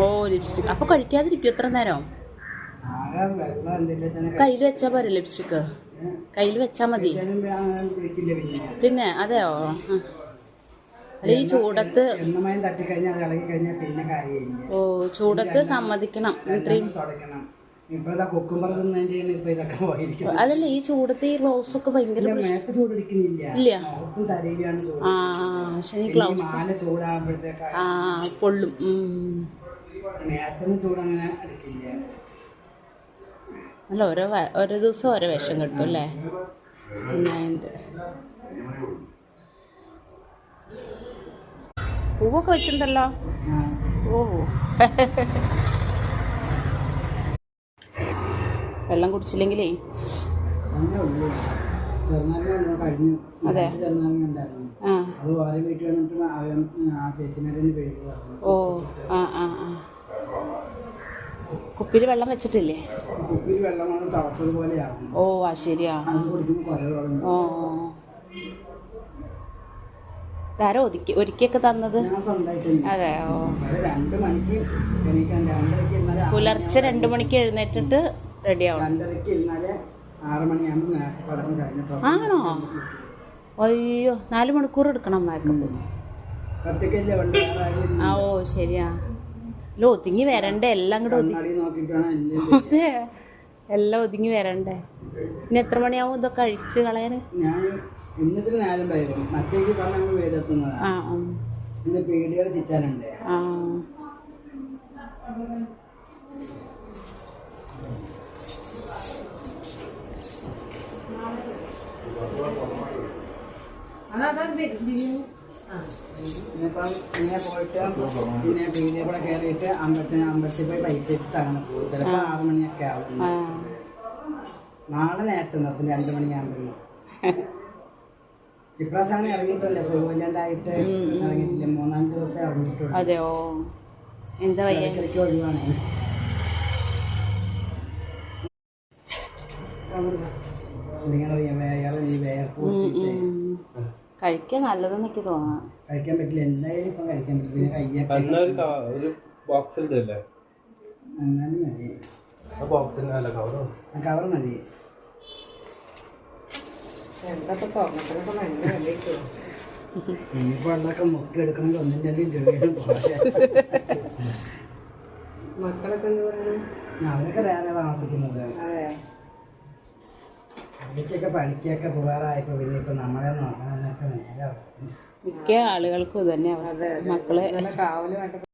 ഓ lipstick അപ്പൊ കഴിക്കാതിരിക്കും എത്ര നേരം? കയ്യിൽ വെച്ചാ പോരെ ലിപ്സ്റ്റിക്ക്? കയ്യിൽ വെച്ചാ മതി. പിന്നെ അതെയോ? അല്ല ഈ ചൂടത്ത് ഓ ചൂടത്ത് സമ്മതിക്കണം. അതല്ല ഈ ചൂടത്ത് ഈ ഗ്ലൗസ് ഒക്കെ ഭയങ്കര ഇല്ല. ആ പക്ഷെ ഈ ഗ്ലൗസ് ആ പൊള്ളും. അല്ല ഓരോ ദിവസം ഓരോ വിഷം കിട്ടും അല്ലേ? പൂവൊക്കെ വെച്ചിട്ടുണ്ടല്ലോ. ഓ വെള്ളം കുടിച്ചില്ലെങ്കിലേ അതെ. ഓ ആ ആ ആ കുപ്പിയിൽ വെള്ളം വെച്ചിട്ടില്ലേ? ഓ ആ ശരിയാ. ഓ ഇതാരോ ഒരിക്കൊക്കെ തന്നത്? അതെ. ഓ പുലർച്ചെ 2 മണിക്ക് എഴുന്നേറ്റിട്ട് റെഡി ആവണം. ആണോ? അയ്യോ 4 മണിക്കൂർ എടുക്കണം മേക്കപ്പ്. ആ ഓ ശരിയാ. അല്ല ഒതുങ്ങി വരണ്ടേ എല്ലാം കൂടെ? അതെ എല്ലാം ഒതുങ്ങി വരണ്ടേ. ഇനി എത്ര മണിയാവും ഇതൊക്കെ കഴിച്ച് കളയാൻ? ഇങ്ങനെ പോയിട്ട് പിന്നെ പീടികയിൽ കൂടെ കയറിയിട്ട് അമ്പലത്തിൽ പോയി പൈസ ഇട്ടിട്ട് അങ്ങനെ പോകും. ചിലപ്പോൾ 6 മണിയൊക്കെ ആവും. നാളെ നേരത്തെ നിർത്തും 2 മണിയാകുമ്പോൾ. ഇപ്രാവശ്യം ഇറങ്ങിയിട്ടല്ലേ സുഖമില്ലാണ്ടായിട്ട് ഇറങ്ങിയിട്ടില്ല. 3-4 ദിവസം ഇറങ്ങിയിട്ടുള്ളൂ. അതെയോ? എന്താ ഇടയ്ക്കിടയ്ക്ക് ഒഴിവാണ്. കഴിക്കാൻ നല്ലതെന്ന് എനിക്ക് തോന്നാം. കഴിക്കാൻ പറ്റില്ല. എന്തായാലും ഇപ്പം കഴിക്കാൻ പറ്റില്ല. എന്നാലും മതി. കവർ മതി. ഇനിയിപ്പോൾ അതൊക്കെ മുക്കി എടുക്കണമെങ്കിൽ 1.2 മക്കളൊക്കെ എന്ത് പറയുന്നു? അവരൊക്കെ വേറെ താമസിക്കുന്നത്. എനിക്കൊക്കെ പഠിക്കൊക്കെ പോകാറായപ്പോൾ പിന്നെ ഇപ്പം നമ്മളെ നോക്കാനൊക്കെ നേരം. മിക്ക ആളുകൾക്കും ഇത് തന്നെ അവസ്ഥ. മക്കളെ